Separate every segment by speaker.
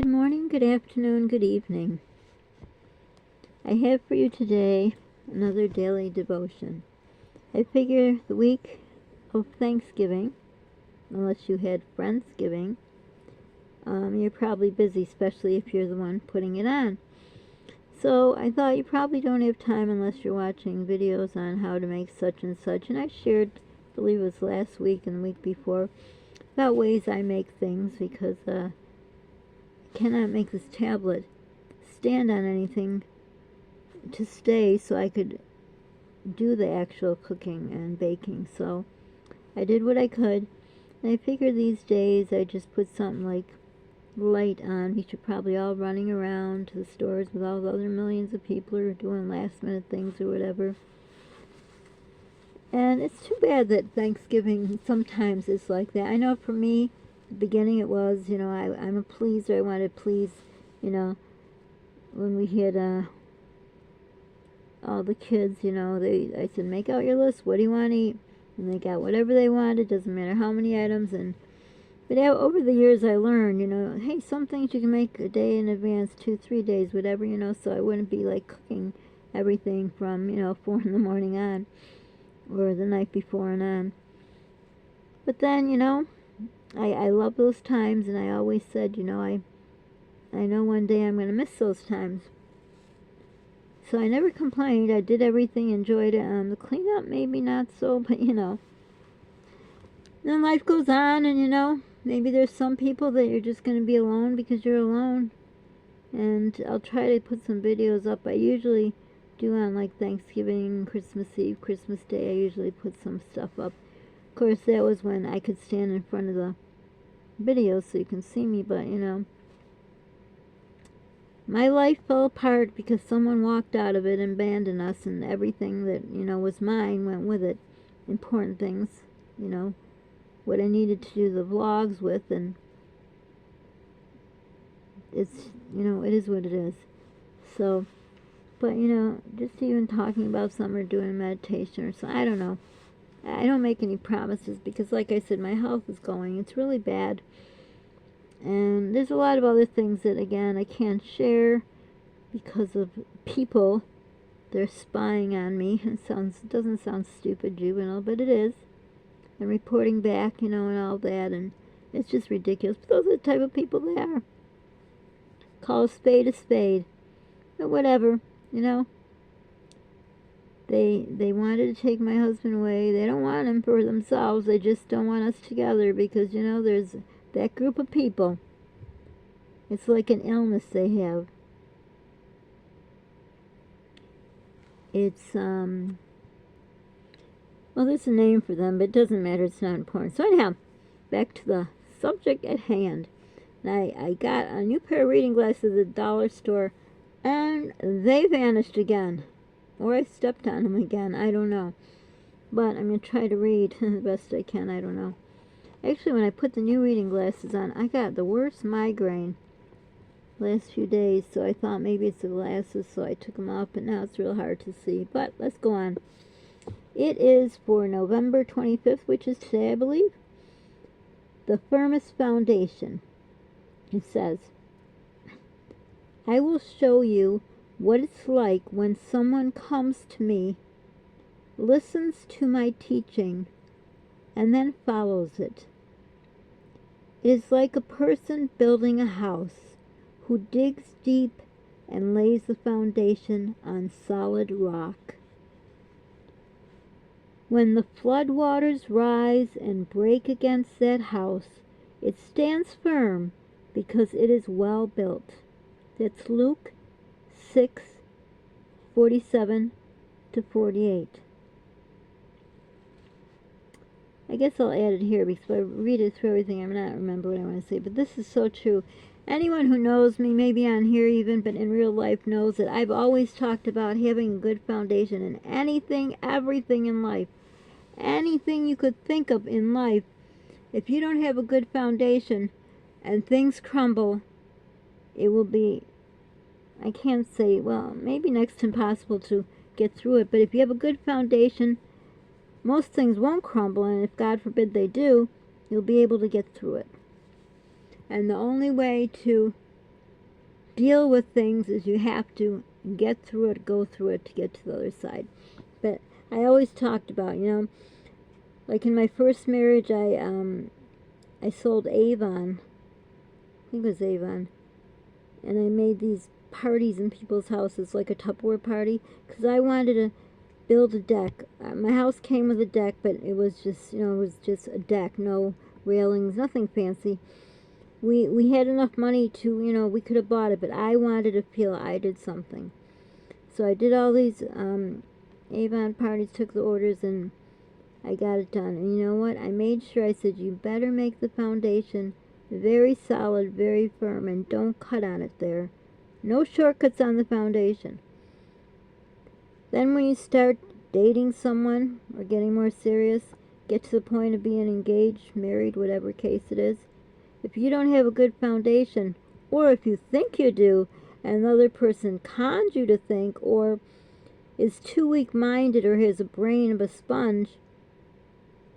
Speaker 1: Good morning, good afternoon, good evening. I have for you today another daily devotion. I figure the week of Thanksgiving, unless you had Friendsgiving, you're probably busy, especially if you're the one putting it on. So I thought you probably don't have time unless you're watching videos on how to make such and such. And I shared, I believe it was last week and the week before, about ways I make things because I cannot make this tablet stand on anything to stay so I could do the actual cooking and baking. So I did what I could, and I figured these days I just put something like light on. We should probably all running around to the stores with all the other millions of people who are doing last minute things or whatever. And it's too bad that Thanksgiving sometimes is like that. I know for me, at the beginning it was, I'm a pleaser. I wanted to please, when we had all the kids, I said, make out your list. What do you want to eat? And they got whatever they wanted. Doesn't matter how many items. But over the years, I learned, hey, some things you can make a day in advance, 2-3 days, whatever, so I wouldn't be like cooking everything from 4 in the morning on, or the night before and on. But then, I love those times, and I always said, I know one day I'm going to miss those times. So I never complained. I did everything, enjoyed it. The cleanup maybe not so, but then life goes on, and maybe there's some people that you're just going to be alone because you're alone. And I'll try to put some videos up. I usually do on like Thanksgiving, Christmas Eve, Christmas Day. I usually put some stuff up. Of course, that was when I could stand in front of the video so you can see me, but my life fell apart because someone walked out of it and abandoned us, and everything that, was mine went with it. Important things, what I needed to do the vlogs with, and it's, it is what it is. So, but, just even talking about some or doing meditation or something, I don't know. I don't make any promises because, like I said, my health is going. It's really bad. And there's a lot of other things that, again, I can't share because of people. They're spying on me. It doesn't sound stupid, juvenile, but it is. And reporting back, and all that. And it's just ridiculous. But those are the type of people they are. Call a spade a spade. But whatever, They wanted to take my husband away. They don't want him for themselves. They just don't want us together because, there's that group of people. It's like an illness they have. It's, well, there's a name for them, but it doesn't matter. It's not important. So anyhow, back to the subject at hand. And I got a new pair of reading glasses at the dollar store, and they vanished again. Or I stepped on them again. I don't know. But I'm going to try to read the best I can. I don't know. Actually, when I put the new reading glasses on, I got the worst migraine last few days. So I thought maybe it's the glasses, so I took them off. But now it's real hard to see. But let's go on. It is for November 25th, which is today, I believe. The Firmest Foundation. It says, I will show you what it's like when someone comes to me, listens to my teaching, and then follows it. It is like a person building a house who digs deep and lays the foundation on solid rock. When the floodwaters rise and break against that house, it stands firm because it is well built. That's Luke 6:47-48. I guess I'll add it here because if I read it through everything, I may not remember what I want to say. But this is so true. Anyone who knows me, maybe on here even, but in real life knows that I've always talked about having a good foundation in anything, everything in life. Anything you could think of in life. If you don't have a good foundation and things crumble, it will be, I can't say, well, maybe next to impossible to get through it. But if you have a good foundation, most things won't crumble, and if God forbid they do, you'll be able to get through it. And the only way to deal with things is you have to get through it, go through it to get to the other side. But I always talked about, like in my first marriage, I sold Avon. I think it was Avon. And I made these parties in people's houses, like a Tupperware party, because I wanted to build a deck. My house came with a deck, but it was just, a deck, no railings, nothing fancy. We had enough money to, we could have bought it, but I wanted to feel I did something. So I did all these Avon parties, took the orders, and I got it done. And you know what? I made sure, I said, you better make the foundation very solid, very firm, and don't cut on it there. No shortcuts on the foundation. Then when you start dating someone or getting more serious, get to the point of being engaged, married, whatever case it is, if you don't have a good foundation, or if you think you do, and the other person cons you to think, or is too weak-minded, or has a brain of a sponge,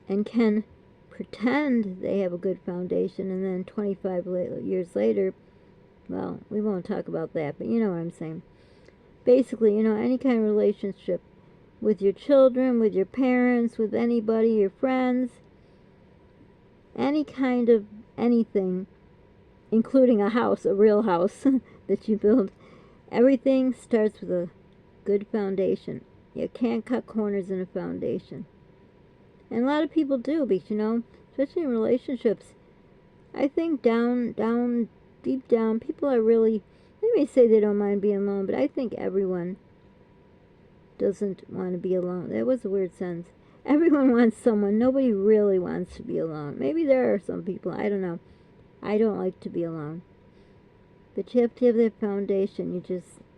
Speaker 1: and can pretend they have a good foundation, and then 25 years later, well, we won't talk about that, but you know what I'm saying. Basically, any kind of relationship with your children, with your parents, with anybody, your friends, any kind of anything, including a house, a real house that you build, everything starts with a good foundation. You can't cut corners in a foundation. And a lot of people do, because, especially in relationships, I think deep down, people are really, they may say they don't mind being alone, but I think everyone doesn't want to be alone. That was a weird sentence. Everyone wants someone. Nobody really wants to be alone. Maybe there are some people. I don't know. I don't like to be alone. But you have to have that foundation.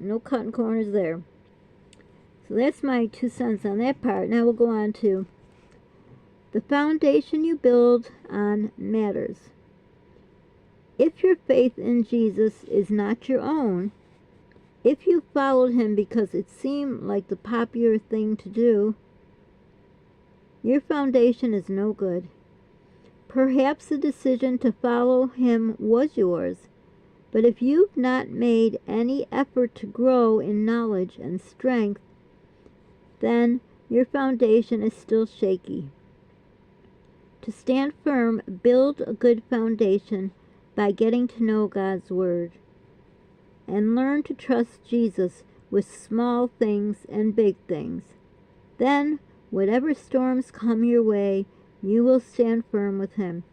Speaker 1: No cutting corners there. So that's my 2 cents on that part. Now we'll go on to the foundation you build on matters. If your faith in Jesus is not your own, if you followed him because it seemed like the popular thing to do, your foundation is no good. Perhaps the decision to follow him was yours, but if you've not made any effort to grow in knowledge and strength, then your foundation is still shaky. To stand firm, build a good foundation by getting to know God's Word, and learn to trust Jesus with small things and big things. Then, whatever storms come your way, you will stand firm with him.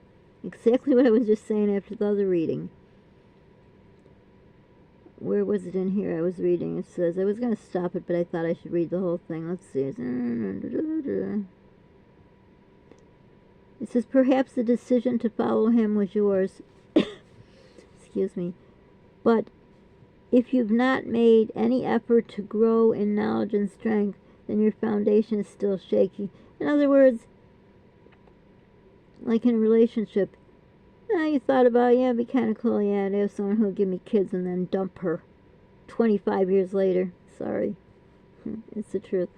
Speaker 1: Exactly what I was just saying after the other reading. Where was it in here I was reading? It says, I was going to stop it, but I thought I should read the whole thing. Let's see. It says, perhaps the decision to follow him was yours. Excuse me. But if you've not made any effort to grow in knowledge and strength, then your foundation is still shaky. In other words, like in a relationship, you thought about, it'd be kind of cool, to have someone who'll give me kids and then dump her 25 years later. Sorry. It's the truth.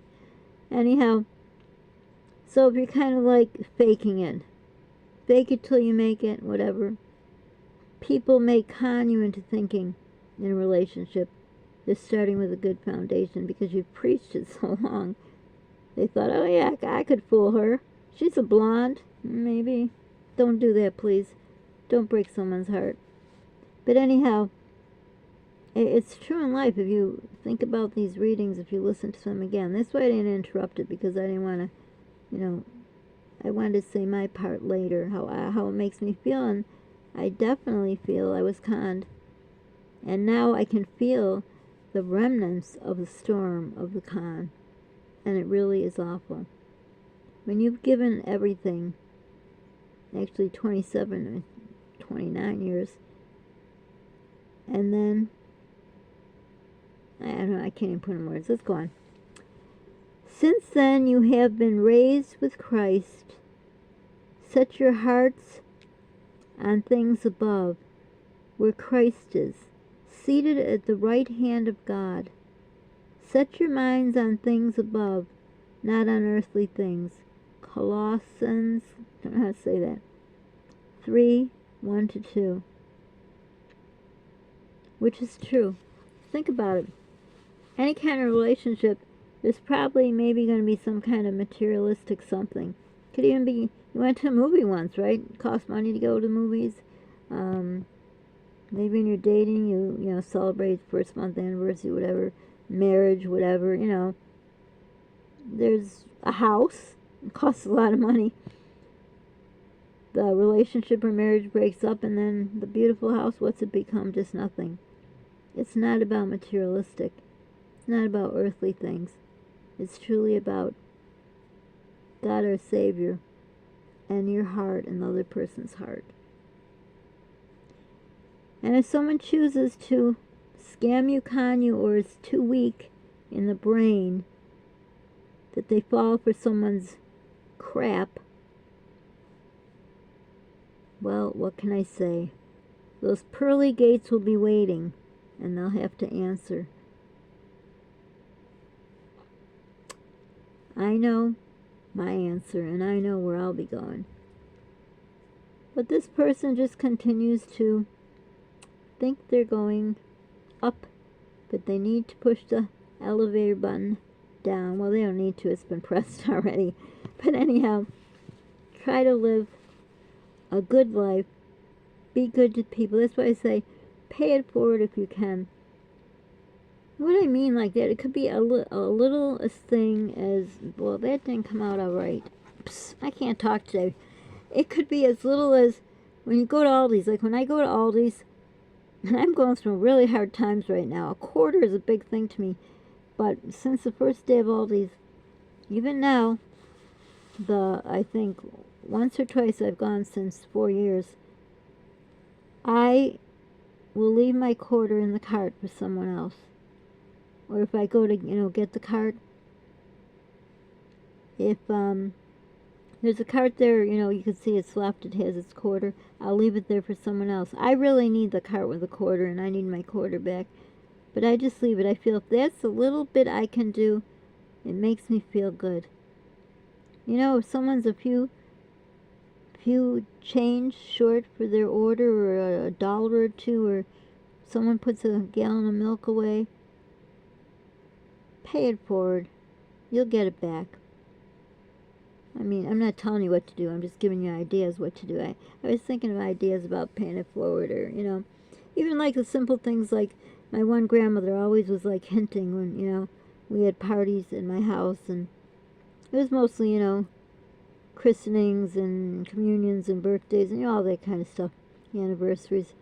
Speaker 1: Anyhow, so if you're kind of like faking it, fake it till you make it, whatever, people may con you into thinking in a relationship they're starting with a good foundation because you've preached it so long. They thought, oh yeah, I could fool her. She's a blonde. Maybe. Don't do that, please. Don't break someone's heart. But anyhow, it's true in life. If you think about these readings, if you listen to them again, that's why I didn't interrupt it, because I didn't want to, I wanted to say my part later, how it makes me feel, and I definitely feel I was conned. And now I can feel the remnants of the storm of the con, and it really is awful. When you've given everything, actually 27 or 29 years, and then, I don't know, I can't even put in words. Let's go on. Since then you have been raised with Christ. Set your hearts on things above, where Christ is, seated at the right hand of God. Set your minds on things above, not on earthly things. Colossians, I don't know how to say that, 3:1-2. which is true. Think about it. Any kind of relationship, there's probably maybe going to be some kind of materialistic something. Could even be, you went to a movie once, right? It costs money to go to movies. Maybe when you're dating, you know, celebrate first month anniversary, whatever, marriage, whatever, you know. There's a house. It costs a lot of money. The relationship or marriage breaks up, and then the beautiful house, what's it become? Just nothing. It's not about materialistic. It's not about earthly things. It's truly about God our Savior and your heart and the other person's heart. And if someone chooses to scam you, con you, or is too weak in the brain that they fall for someone's crap, well, what can I say? Those pearly gates will be waiting, and they'll have to answer. I know my answer, and I know where I'll be going. But this person just continues to think they're going up, but they need to push the elevator button down. Well, they don't need to, it's been pressed already. But anyhow, try to live a good life. Be good to people. That's why I say pay it forward if you can. What I mean like that, it could be a little thing as, well, that didn't come out all right. Psst, I can't talk today. It could be as little as when you go to Aldi's. Like when I go to Aldi's, and I'm going through really hard times right now. A quarter is a big thing to me. But since the first day of Aldi's, even now, I think once or twice I've gone since 4 years, I will leave my quarter in the cart for someone else. Or if I go to, get the cart, if there's a cart there, you can see it's left, it has its quarter, I'll leave it there for someone else. I really need the cart with a quarter, and I need my quarter back. But I just leave it. I feel if that's a little bit I can do, it makes me feel good. If someone's a few change short for their order, or $1 or $2, or someone puts a gallon of milk away, pay it forward. You'll get it back. I mean, I'm not telling you what to do. I'm just giving you ideas what to do. I was thinking of ideas about paying it forward, or, even like the simple things like my one grandmother always was like hinting when, we had parties in my house, and it was mostly, christenings and communions and birthdays and all that kind of stuff, anniversaries.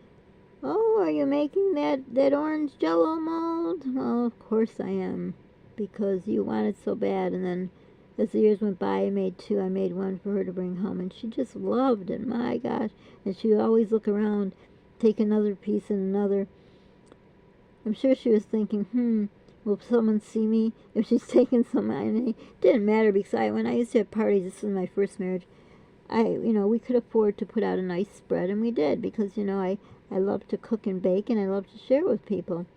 Speaker 1: Oh, are you making that orange Jello mold? Well, of course I am, because you wanted so bad. And then as the years went by, I made 2. I made 1 for her to bring home, and she just loved it. My gosh. And she would always look around, take another piece and another. I'm sure she was thinking, will someone see me if she's taking some? And it didn't matter, because when I used to have parties, this was my first marriage, we could afford to put out a nice spread, and we did, because, I love to cook and bake, and I love to share with people.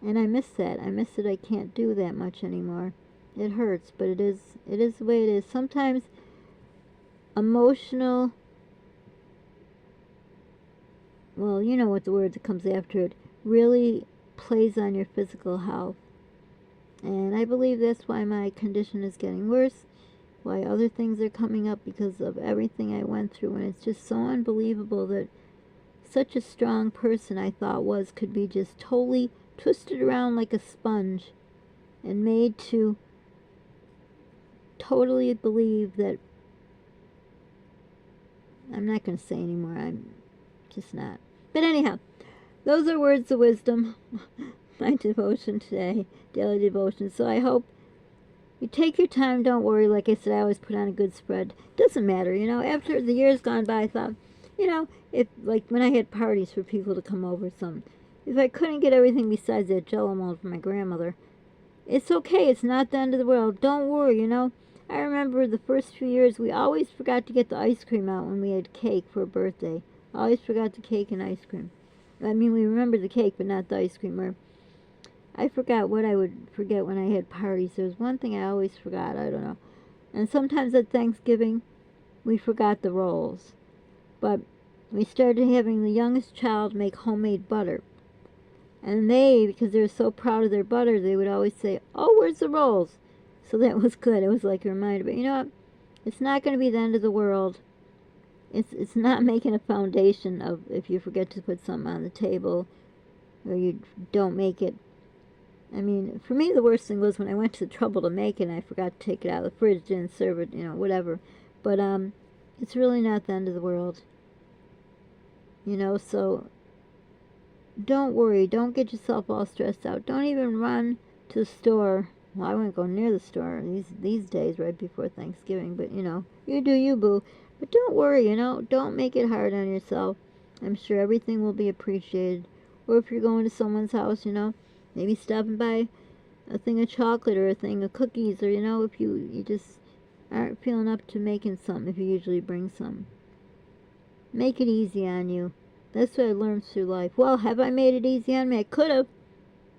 Speaker 1: And I miss that. I miss that I can't do that much anymore. It hurts, but it is the way it is. Sometimes emotional, well, you know what the word that comes after it, really plays on your physical health. And I believe that's why my condition is getting worse, why other things are coming up, because of everything I went through. And it's just so unbelievable that such a strong person I thought could be just totally twisted around like a sponge and made to totally believe that, I'm not going to say anymore, I'm just not. But anyhow, those are words of wisdom. My devotion today, daily devotion. So I hope you take your time. Don't worry. Like I said, I always put on a good spread. Doesn't matter, After the years gone by, I thought, if, like, when I had parties for people to come over, if I couldn't get everything besides that Jello mold from my grandmother, it's okay. It's not the end of the world. Don't worry, I remember the first few years, we always forgot to get the ice cream out when we had cake for a birthday. Always forgot the cake and ice cream. I mean, we remembered the cake, but not the ice cream. Or I forgot what I would forget when I had parties. There was one thing I always forgot. I don't know. And sometimes at Thanksgiving, we forgot the rolls. But we started having the youngest child make homemade butter. And they, because they were so proud of their butter, they would always say, "Oh, where's the rolls?" So that was good. It was like a reminder. But you know what? It's not going to be the end of the world. It's not making a foundation of if you forget to put something on the table or you don't make it. I mean, for me, the worst thing was when I went to the trouble to make it and I forgot to take it out of the fridge, didn't serve it, whatever. But it's really not the end of the world. So don't worry. Don't get yourself all stressed out. Don't even run to the store. Well, I wouldn't go near the store these days right before Thanksgiving. But, you do you, boo. But don't worry, don't make it hard on yourself. I'm sure everything will be appreciated. Or if you're going to someone's house, maybe stopping by a thing of chocolate or a thing of cookies. Or, if you just aren't feeling up to making something, if you usually bring some. Make it easy on you. That's what I learned through life. Well, have I made it easy on me? I could have.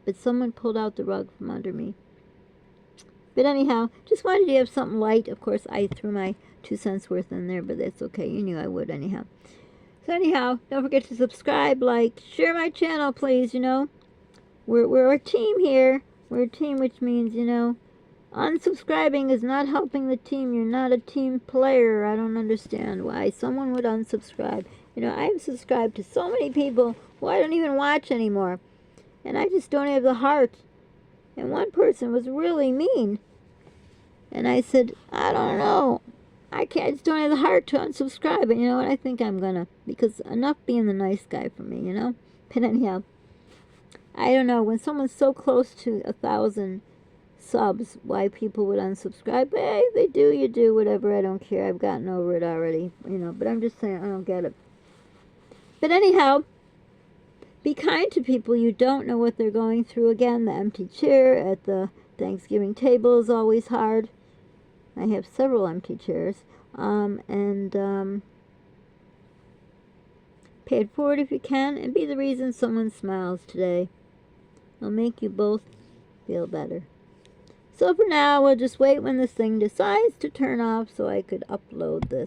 Speaker 1: But someone pulled out the rug from under me. But anyhow, just wanted to have something light. Of course, I threw my 2 cents worth in there, but that's okay. You knew I would anyhow. So anyhow, don't forget to subscribe, like, share my channel, please, We're a team here. We're a team, which means, unsubscribing is not helping the team. You're not a team player. I don't understand why someone would unsubscribe. I've subscribed to so many people who I don't even watch anymore. And I just don't have the heart. And one person was really mean. And I said, I don't know. I just don't have the heart to unsubscribe. And you know what? I think I'm going to. Because enough being the nice guy for me, But anyhow, I don't know. When someone's so close to 1,000 subs, why people would unsubscribe. But hey, they do, you do, whatever. I don't care. I've gotten over it already. But I'm just saying, I don't get it. But anyhow, be kind to people. You don't know what they're going through. Again, the empty chair at the Thanksgiving table is always hard. I have several empty chairs. Pay it forward if you can, and be the reason someone smiles today. It'll make you both feel better. So for now, we'll just wait when this thing decides to turn off so I could upload this.